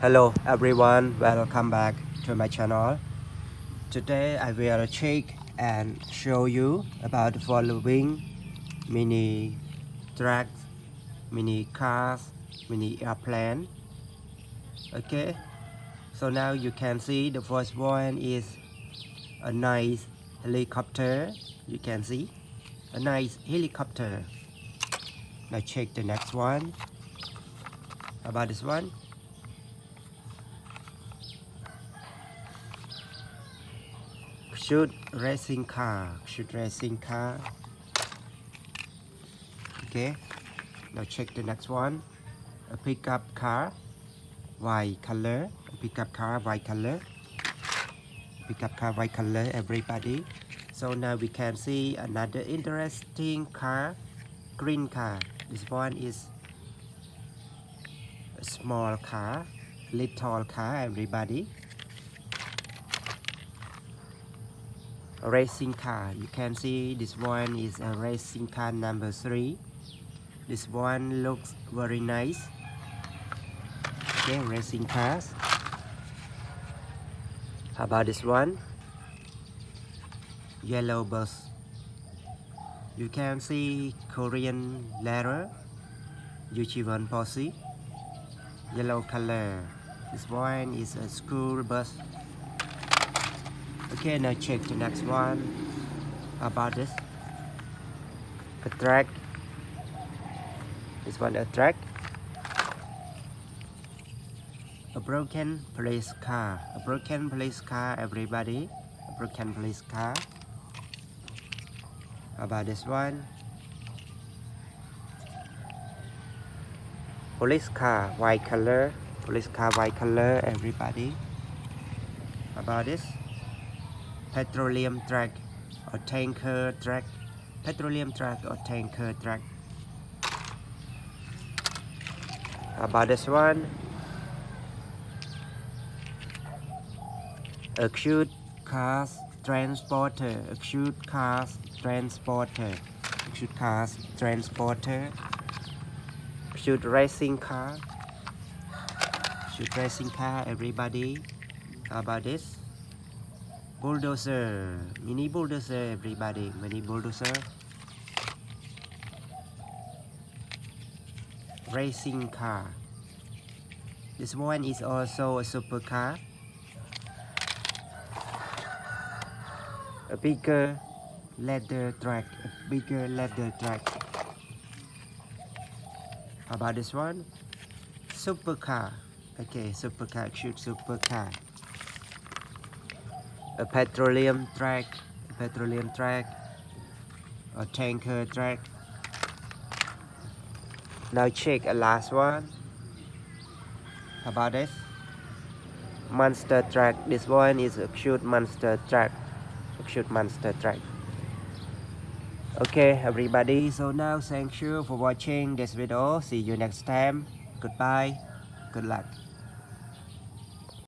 Hello everyone, welcome back to my channel. Today I will check and show you about the following mini trucks, mini cars, mini airplane. Okay, so now you can see the first one is a nice helicopter. You can see a nice helicopter. Now check the next one. About this one. Shoot racing car. Okay, now check the next one. A pickup car, white color. Pickup car, white color. Everybody. So now we can see another interesting car, green car. This one is a small car, little car, everybody. A racing car. You can see this one is a racing car number 3. This one looks very nice. Okay, racing cars. How about this one? Yellow bus. You can see Korean letter, Yuchiwon Posse. Yellow color. This one is a school bus. Okay, now check the next one. How about this? A truck. This one a truck. A broken police car. A broken police car, everybody. A broken police car. How about this one? Police car, white color. Police car, white color, everybody. How about this? Petroleum truck or tanker truck. Petroleum truck or tanker truck. How about this one? A cute cars transporter. A cute cars transporter. A cute cars transporter. Cute racing car. Cute racing car, everybody. How about this? Bulldozer. Mini bulldozer, everybody. Mini bulldozer. Racing car. This one is also a supercar. A bigger ladder truck. A bigger ladder truck. How about this one? Supercar. Okay, supercar. Cute supercar. A petroleum truck. A petroleum truck. A tanker truck. Now check a last one. How about this? Monster truck. This one is a cute monster truck. A cute monster truck. Okay, everybody. So now thank you for watching this video. See you next time. Goodbye. Good luck.